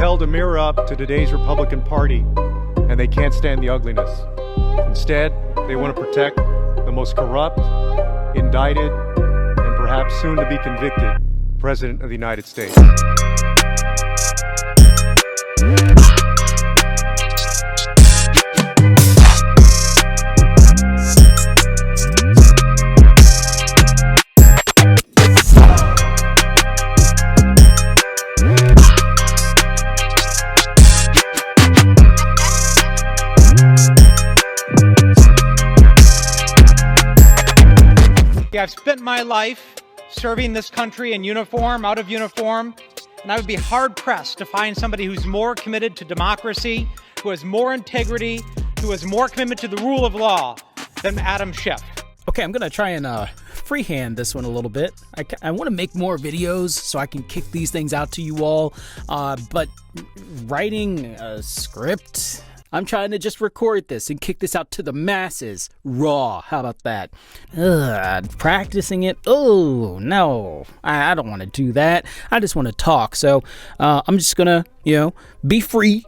held a mirror up to today's Republican Party, and they can't stand the ugliness. Instead, they want to protect the most corrupt, indicted, and perhaps soon to be convicted President of the United States. I've spent my life serving this country in uniform, out of uniform, and I would be hard-pressed to find somebody who's more committed to democracy, who has more integrity, who has more commitment to the rule of law than Adam Schiff. Okay, I'm going to try and freehand this one a little bit. I want to make more videos so I can kick these things out to you all, but writing a script... I'm trying to just record this and kick this out to the masses. Raw. How about that? Practicing it. Oh, no. I don't want to do that. I just want to talk. So I'm just going to, be free.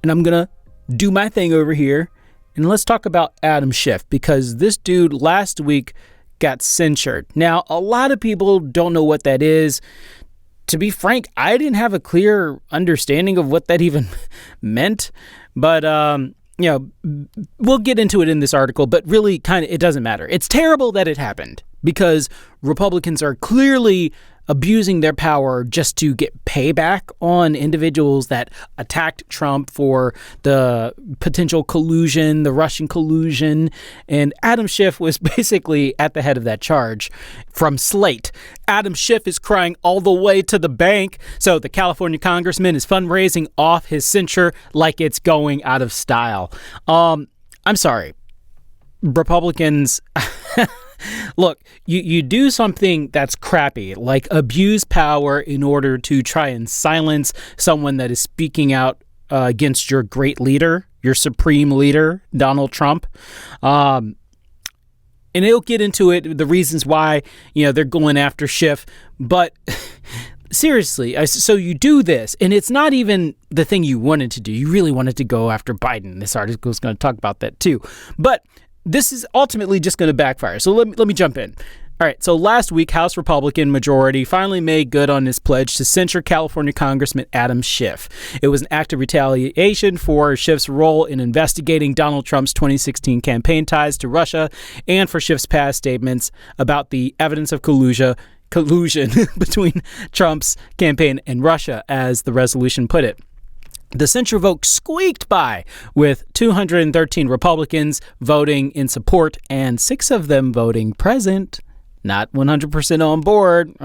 And I'm going to do my thing over here. And let's talk about Adam Schiff. Because this dude last week got censured. Now, a lot of people don't know what that is. To be frank, I didn't have a clear understanding of what that even meant. But, we'll get into it in this article, but really it doesn't matter. It's terrible that it happened because Republicans are clearly abusing their power just to get payback on individuals that attacked Trump for the potential collusion, the Russian collusion. And Adam Schiff was basically at the head of that charge from Slate. Adam Schiff is crying all the way to the bank. So the California congressman is fundraising off his censure like it's going out of style. I'm sorry. Republicans... Look, you do something that's crappy, like abuse power in order to try and silence someone that is speaking out against your great leader, your supreme leader, Donald Trump. And they'll get into it, the reasons why, they're going after Schiff. But seriously, so you do this, and it's not even the thing you wanted to do. You really wanted to go after Biden. This article is going to talk about that too. But this is ultimately just going to backfire. So let me jump in. All right. So last week, House Republican majority finally made good on its pledge to censure California Congressman Adam Schiff. It was an act of retaliation for Schiff's role in investigating Donald Trump's 2016 campaign ties to Russia and for Schiff's past statements about the evidence of collusion between Trump's campaign and Russia, as the resolution put it. The censure vote squeaked by, with 213 Republicans voting in support and 6 of them voting present. Not 100% on board.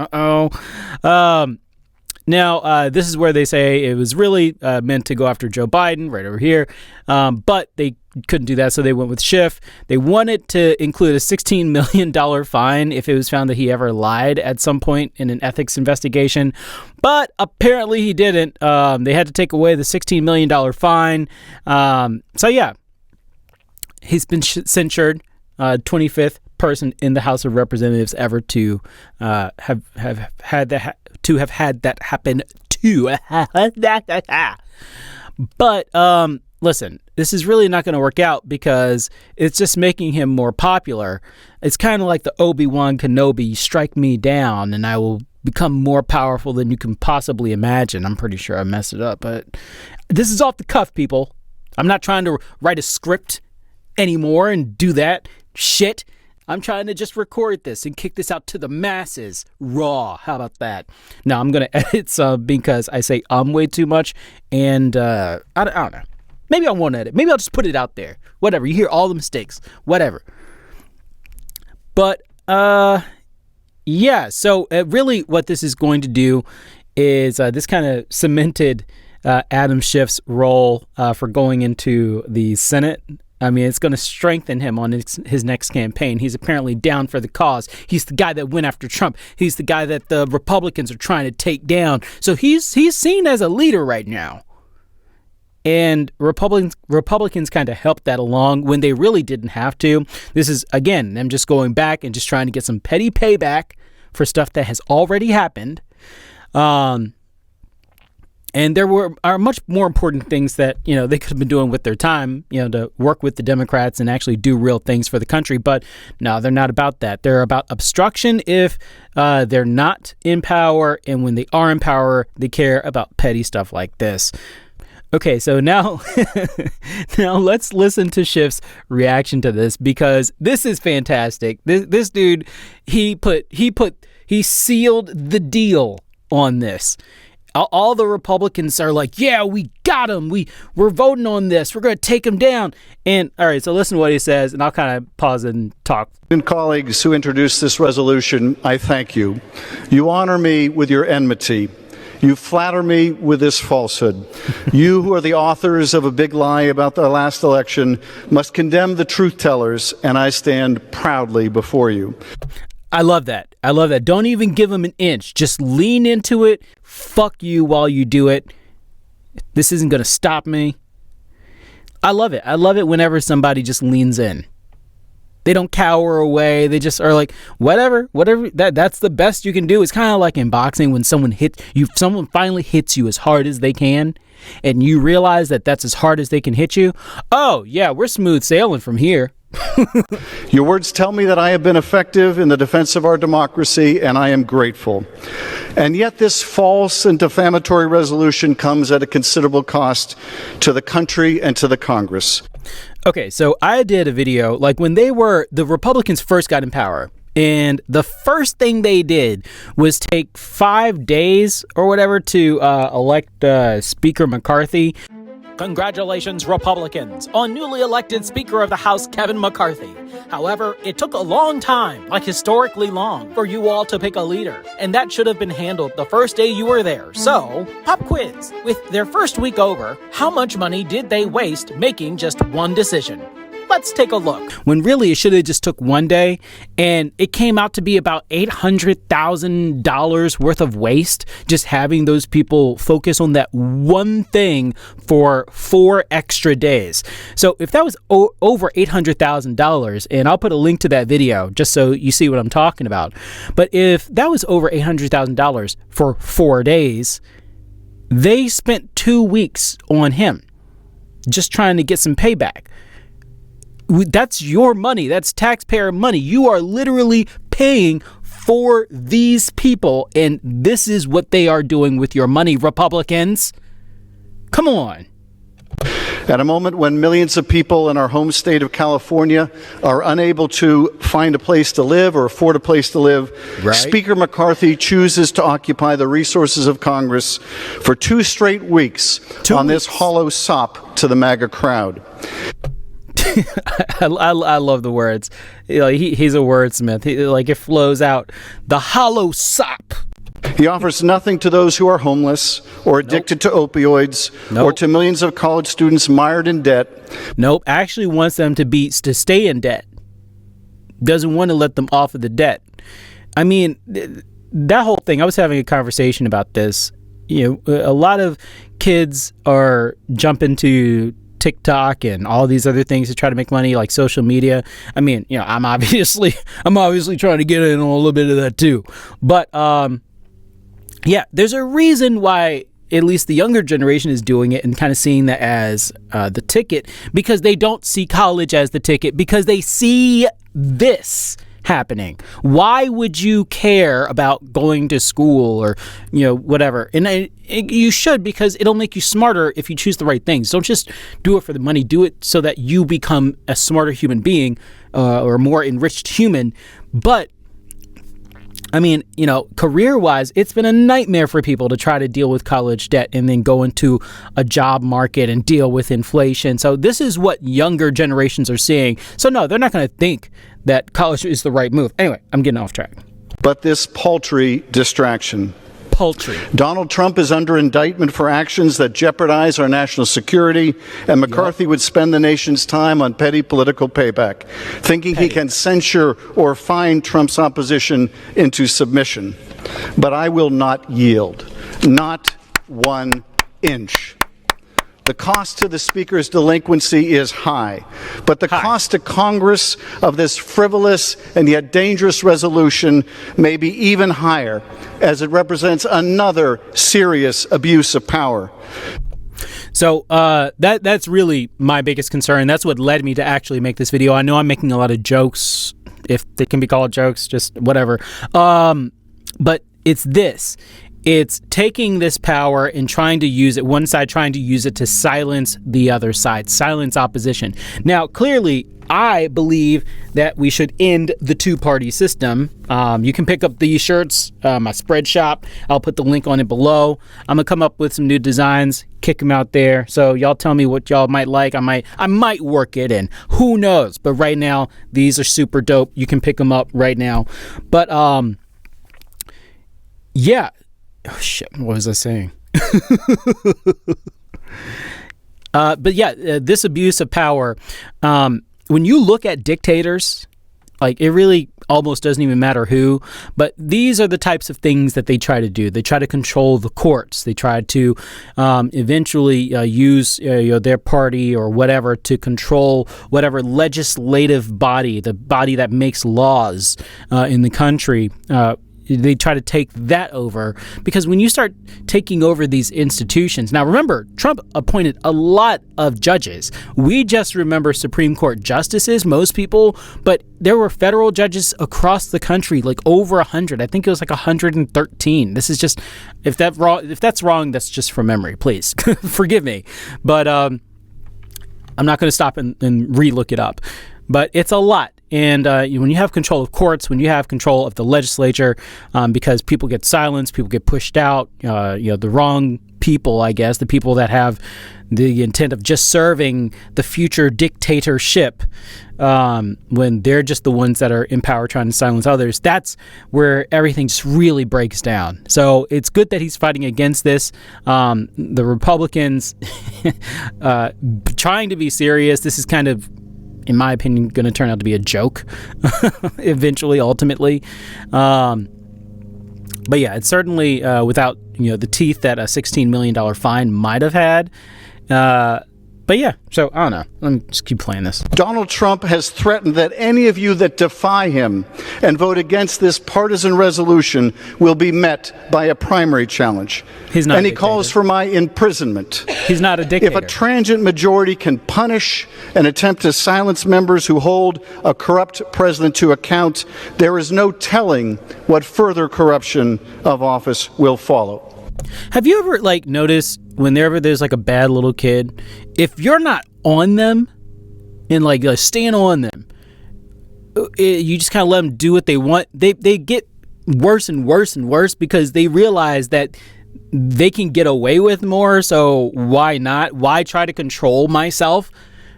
Now, this is where they say it was really meant to go after Joe Biden, right over here. But they couldn't do that, so they went with Schiff. They wanted to include a $16 million fine if it was found that he ever lied at some point in an ethics investigation. But apparently he didn't. They had to take away the $16 million fine. So, yeah, he's been censured, 25th person in the House of Representatives ever to have had that happen too. But listen, this is really not going to work out because it's just making him more popular. It's kind of like the Obi-Wan Kenobi, strike me down and I will become more powerful than you can possibly imagine. I'm pretty sure I messed it up, but this is off the cuff, people. I'm not trying to write a script anymore and do that shit. I'm trying to just record this and kick this out to the masses raw. How about that? Now, I'm going to edit some because I say way too much. And I don't know. Maybe I won't edit. Maybe I'll just put it out there. Whatever. You hear all the mistakes. Whatever. But, yeah. So really what this is going to do is this kind of cemented Adam Schiff's role for going into the Senate. I mean, it's going to strengthen him on his next campaign. He's apparently down for the cause. He's the guy that went after Trump. He's the guy that the Republicans are trying to take down. So he's seen as a leader right now. And Republicans kind of helped that along when they really didn't have to. This is, again, them just going back and just trying to get some petty payback for stuff that has already happened. And there are much more important things that, they could have been doing with their time, to work with the Democrats and actually do real things for the country. But no, they're not about that. They're about obstruction if they're not in power. And when they are in power, they care about petty stuff like this. Okay, so now let's listen to Schiff's reaction to this, because this is fantastic. This dude, he sealed the deal on this. All the Republicans are like, yeah, we got him. We're voting on this. We're going to take him down. And all right, so listen to what he says, and I'll kind of pause and talk. And colleagues who introduced this resolution, I thank you. You honor me with your enmity. You flatter me with this falsehood. You who are the authors of a big lie about the last election must condemn the truth tellers, and I stand proudly before you. I love that. Don't even give him an inch. Just lean into it. Fuck you while you do it. This isn't going to stop me. I love it. I love it whenever somebody just leans in. They don't cower away. They just are like, whatever. That's the best you can do. It's kind of like in boxing when someone finally hits you as hard as they can, and you realize that that's as hard as they can hit you. Oh, yeah, we're smooth sailing from here. Your words tell me that I have been effective in the defense of our democracy, and I am grateful. And yet this false and defamatory resolution comes at a considerable cost to the country and to the Congress. Okay, so I did a video like when the Republicans first got in power, and the first thing they did was take 5 days or whatever to elect Speaker McCarthy. Congratulations, Republicans, on newly elected Speaker of the House, Kevin McCarthy. However, it took a long time, like historically long, for you all to pick a leader, and that should have been handled the first day you were there. So, pop quiz. With their first week over, how much money did they waste making just one decision? Let's take a look. When really it should have just took one day, and it came out to be about $800,000 worth of waste just having those people focus on that one thing for 4 extra days. So if that was over $800,000, and I'll put a link to that video just so you see what I'm talking about, but if that was over $800,000 for 4 days, they spent 2 weeks on him just trying to get some payback. That's your money. That's taxpayer money. You are literally paying for these people, and this is what they are doing with your money, Republicans. Come on. At a moment when millions of people in our home state of California are unable to find a place to live or afford a place to live, right, Speaker McCarthy chooses to occupy the resources of Congress for 2 straight weeks on this hollow sop to the MAGA crowd. I love the words. He's a wordsmith. It flows out. The hollow sop. He offers nothing to those who are homeless or addicted to opioids or to millions of college students mired in debt. Nope. Actually wants them to stay in debt. Doesn't want to let them off of the debt. I mean, that whole thing, I was having a conversation about this. A lot of kids are jumping to TikTok and all these other things to try to make money, like social media. I mean, I'm obviously trying to get in on a little bit of that too. But yeah, there's a reason why at least the younger generation is doing it and kind of seeing that as the ticket, because they don't see college as the ticket, because they see this happening. Why would you care about going to school or whatever? And you should, because it'll make you smarter if you choose the right things. Don't just do it for the money. Do it so that you become a smarter human being or a more enriched human. But I mean, career-wise, it's been a nightmare for people to try to deal with college debt and then go into a job market and deal with inflation. So this is what younger generations are seeing. So no, they're not going to think that college is the right move. Anyway, I'm getting off track. But this paltry distraction. Donald Trump is under indictment for actions that jeopardize our national security, and McCarthy would spend the nation's time on petty political payback, thinking he can censure or fine Trump's opposition into submission. But I will not yield, not 1 inch. The cost to the Speaker's delinquency is high, but the cost to Congress of this frivolous and yet dangerous resolution may be even higher, as it represents another serious abuse of power. So that's really my biggest concern. That's what led me to actually make this video. I know I'm making a lot of jokes, if they can be called jokes, just whatever. But it's this. It's taking this power and trying to use it, one side trying to use it to silence the other side, silence opposition. Now, clearly, I believe that we should end the two-party system. You can pick up these shirts, my spread shop. I'll put the link on it below. I'm gonna come up with some new designs, kick them out there. So y'all tell me what y'all might like. I might work it in. Who knows? But right now, these are super dope. You can pick them up right now. But yeah. Oh shit! What was I saying? But yeah, this abuse of power. When you look at dictators, like, it really almost doesn't even matter who, but these are the types of things that they try to do. They try to control the courts. They try to eventually use their party or whatever to control whatever legislative body, the body that makes laws in the country. They try to take that over, because when you start taking over these institutions, now remember, Trump appointed a lot of judges. We just remember Supreme Court justices, most people, but there were federal judges across the country, like over 100. I think it was like 113. This is just, if that's wrong, that's just from memory. Please forgive me, but I'm not going to stop and re-look it up. But it's a lot. And when you have control of courts, when you have control of the legislature, because people get silenced, people get pushed out, the wrong people, I guess, the people that have the intent of just serving the future dictatorship, when they're just the ones that are in power trying to silence others, that's where everything just really breaks down. So it's good that he's fighting against this. The Republicans trying to be serious. This is kind of, in my opinion, going to turn out to be a joke eventually, ultimately. But yeah, it's certainly without the teeth that a $16 million fine might have had. But yeah, so I don't know. Let me just keep playing this. Donald Trump has threatened that any of you that defy him and vote against this partisan resolution will be met by a primary challenge. He's not. And he calls for my imprisonment. He's not a dictator. If a transient majority can punish and attempt to silence members who hold a corrupt president to account, there is no telling what further corruption of office will follow. Have you ever noticed whenever there's a bad little kid, if you're not on them and staying on them, you just kind of let them do what they want, they get worse and worse and worse, because they realize that they can get away with more. So why not? Why try to control myself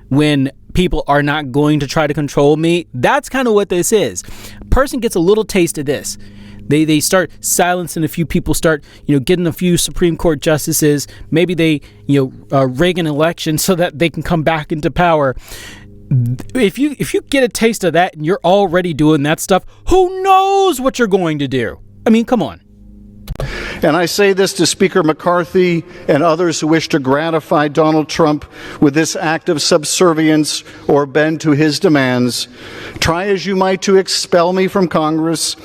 when people are not going to try to control me? That's kind of what this is. A person gets a little taste of this. They start silencing a few people, start getting a few Supreme Court justices. Maybe they rig an election so that they can come back into power. If you get a taste of that and you're already doing that stuff, who knows what you're going to do? I mean, come on. And I say this to Speaker McCarthy and others who wish to gratify Donald Trump with this act of subservience or bend to his demands. Try as you might to expel me from Congress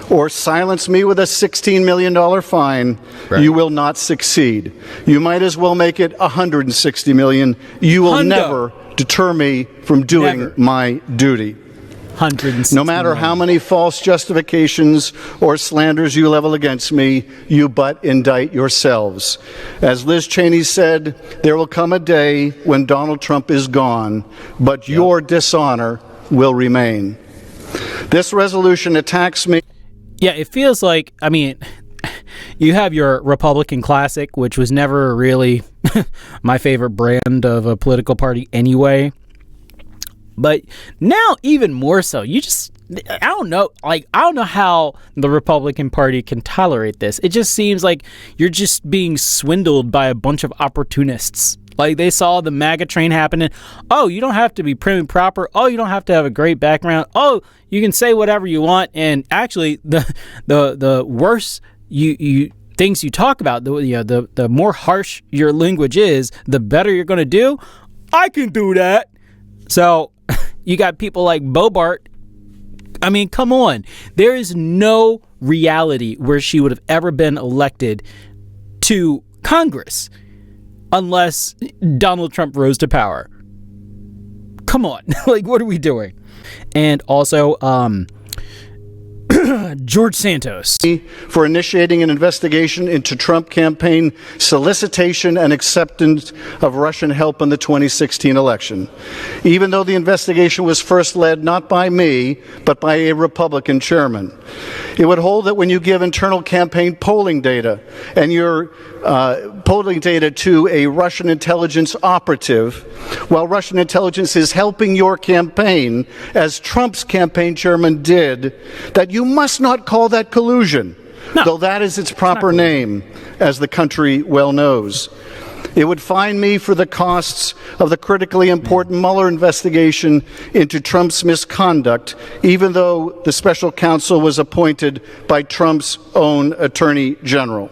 or silence me with a $16 million fine, right, you will not succeed. You might as well make it $160 million. You will never deter me from doing my duty. No matter how many false justifications or slanders you level against me, you but indict yourselves. As Liz Cheney said, there will come a day when Donald Trump is gone, but your dishonor will remain. This resolution attacks me. Yeah, it feels like, you have your Republican classic, which was never really my favorite brand of a political party anyway. But now even more so, I don't know how the Republican Party can tolerate this. It just seems like you're just being swindled by a bunch of opportunists. They saw the MAGA train happening. Oh, you don't have to be prim and proper. Oh, you don't have to have a great background. Oh, you can say whatever you want. And actually, the worse you things you talk about, the more harsh your language is, the better you're going to do. I can do that. So you got people like Bobart. I mean, come on. There is no reality where she would have ever been elected to Congress unless Donald Trump rose to power. Come on. Like, what are we doing? And also, George Santos. For initiating an investigation into Trump campaign solicitation and acceptance of Russian help in the 2016 election. Even though the investigation was first led not by me, but by a Republican chairman. It would hold that when you give internal campaign polling data and your polling data to a Russian intelligence operative, while Russian intelligence is helping your campaign, as Trump's campaign chairman did, that you must not call that collusion, though that is its proper name, as the country well knows. It would fine me for the costs of the critically important Mueller investigation into Trump's misconduct, even though the special counsel was appointed by Trump's own attorney general.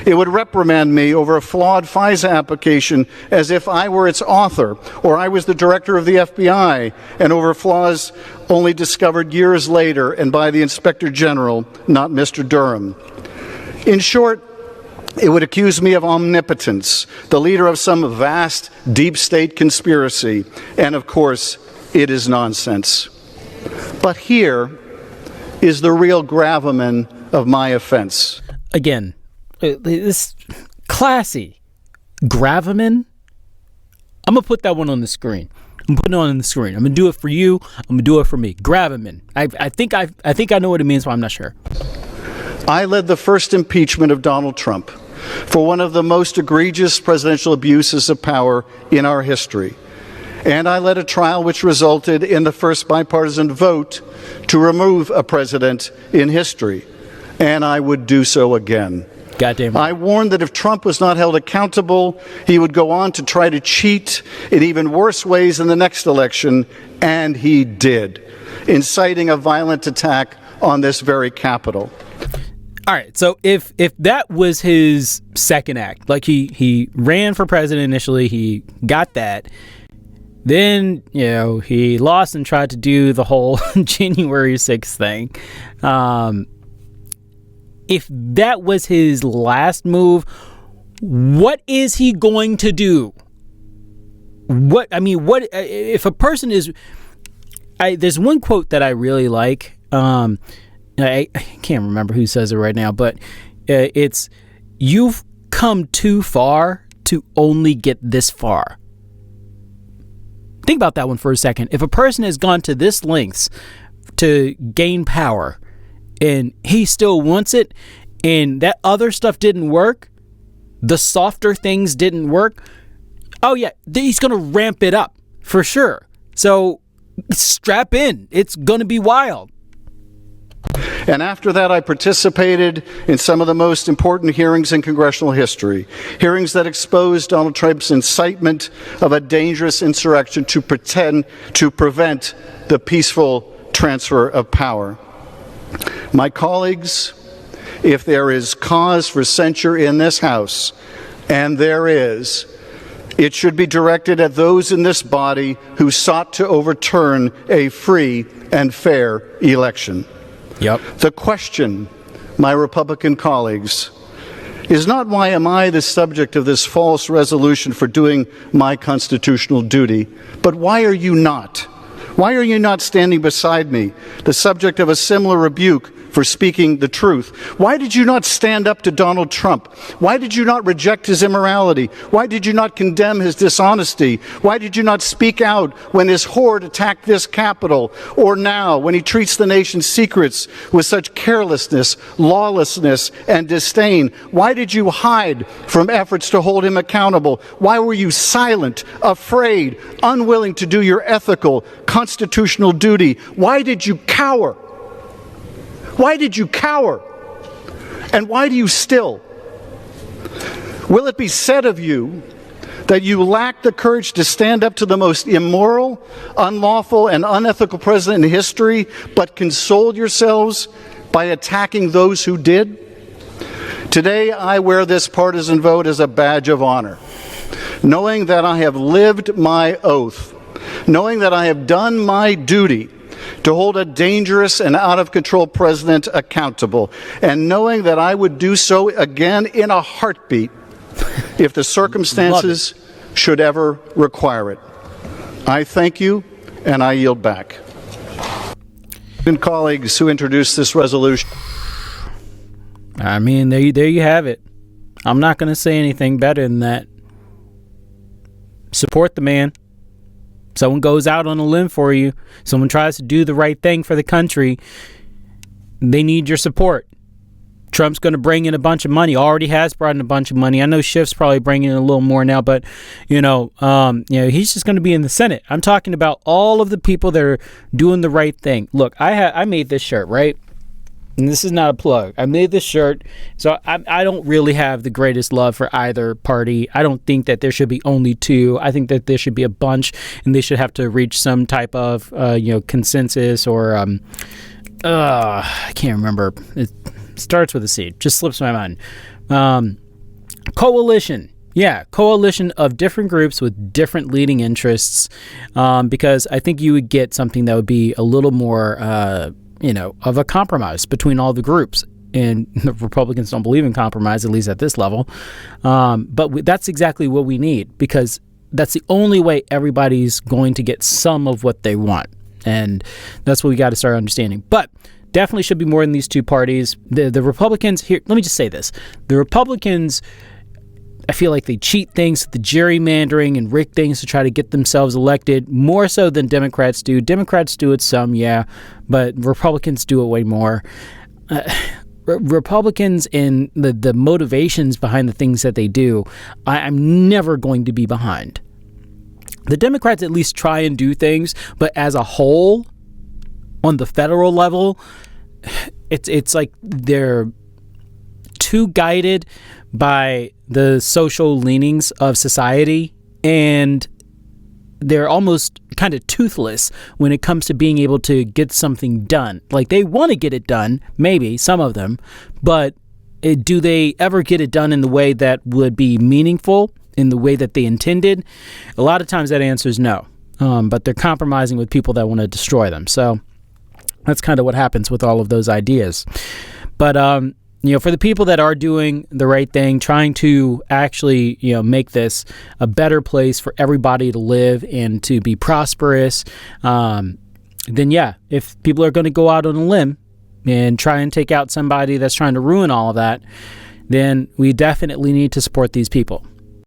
It would reprimand me over a flawed FISA application as if I were its author, or I was the director of the FBI, and over flaws only discovered years later and by the Inspector General, not Mr. Durham. In short, it would accuse me of omnipotence, the leader of some vast deep state conspiracy, and of course, it is nonsense. But here is the real gravamen of my offense. Again, this classy gravamen. I'm gonna put that one on the screen. I'm putting it on the screen. I'm gonna do it for you. I'm gonna do it for me. Gravamen. I think I know what it means, but I'm not sure. I led the first impeachment of Donald Trump for one of the most egregious presidential abuses of power in our history. And I led a trial which resulted in the first bipartisan vote to remove a president in history. And I would do so again. Goddamn. I warned that if Trump was not held accountable, he would go on to try to cheat in even worse ways in the next election, and he did, inciting a violent attack on this very Capitol. All right, so if that was his second act, like he ran for president initially, he got that, then, you know, he lost and tried to do the whole January 6th thing. If that was his last move, what is he going to do? What if a person is... there's one quote that I really like. I can't remember who says it right now, but it's, "You've come too far to only get this far." Think about that one for a second. If a person has gone to this lengths to gain power and he still wants it, and that other stuff didn't work, the softer things didn't work, oh yeah, he's going to ramp it up for sure. So strap in. It's going to be wild. And after that, I participated in some of the most important hearings in congressional history, hearings that exposed Donald Trump's incitement of a dangerous insurrection to prevent the peaceful transfer of power. My colleagues, if there is cause for censure in this House, and there is, it should be directed at those in this body who sought to overturn a free and fair election. Yep. The question, my Republican colleagues, is not why am I the subject of this false resolution for doing my constitutional duty, but why are you not? Why are you not standing beside me, the subject of a similar rebuke for speaking the truth? Why did you not stand up to Donald Trump? Why did you not reject his immorality? Why did you not condemn his dishonesty? Why did you not speak out when his horde attacked this Capitol, or now when he treats the nation's secrets with such carelessness, lawlessness, and disdain? Why did you hide from efforts to hold him accountable? Why were you silent, afraid, unwilling to do your ethical, constitutional duty? Why did you cower? Why did you cower? And why do you still? Will it be said of you that you lack the courage to stand up to the most immoral, unlawful, and unethical president in history, but consoled yourselves by attacking those who did? Today, I wear this partisan vote as a badge of honor, knowing that I have lived my oath, knowing that I have done my duty to hold a dangerous and out-of-control president accountable, and knowing that I would do so again in a heartbeat if the circumstances should ever require it. I thank you, and I yield back. And colleagues who introduced this resolution. I mean, there you have it. I'm not going to say anything better than that. Support the man. Someone goes out on a limb for you. Someone tries to do the right thing for the country. They need your support. Trump's going to bring in a bunch of money. Already has brought in a bunch of money. I know Schiff's probably bringing in a little more now, but he's just going to be in the Senate. I'm talking about all of the people that are doing the right thing. Look, I made this shirt, right? And this is not a plug. I made this shirt, so I don't really have the greatest love for either party. I don't think that there should be only two. I think that there should be a bunch, and they should have to reach some type of consensus or I can't remember. It starts with a C. Just slips my mind. Coalition. Yeah, coalition of different groups with different leading interests, because I think you would get something that would be a little more of a compromise between all the groups. And the Republicans don't believe in compromise, at least at this level. But that's exactly what we need, because that's the only way everybody's going to get some of what they want. And that's what we got to start understanding. But definitely should be more than these two parties. The Republicans here, let me just say this. The Republicans, I feel like they cheat things, the gerrymandering and rig things to try to get themselves elected more so than Democrats do. Democrats do it some, yeah, but Republicans do it way more. Republicans and the motivations behind the things that they do, I'm never going to be behind. The Democrats at least try and do things, but as a whole, on the federal level, it's like they're too guided by the social leanings of society, and they're almost kind of toothless when it comes to being able to get something done. Like, they want to get it done, maybe, some of them, but do they ever get it done in the way that would be meaningful, in the way that they intended? A lot of times that answer is no, but they're compromising with people that want to destroy them. So that's kind of what happens with all of those ideas. But for the people that are doing the right thing, trying to actually, make this a better place for everybody to live and to be prosperous, then yeah, if people are going to go out on a limb and try and take out somebody that's trying to ruin all of that, then we definitely need to support these people.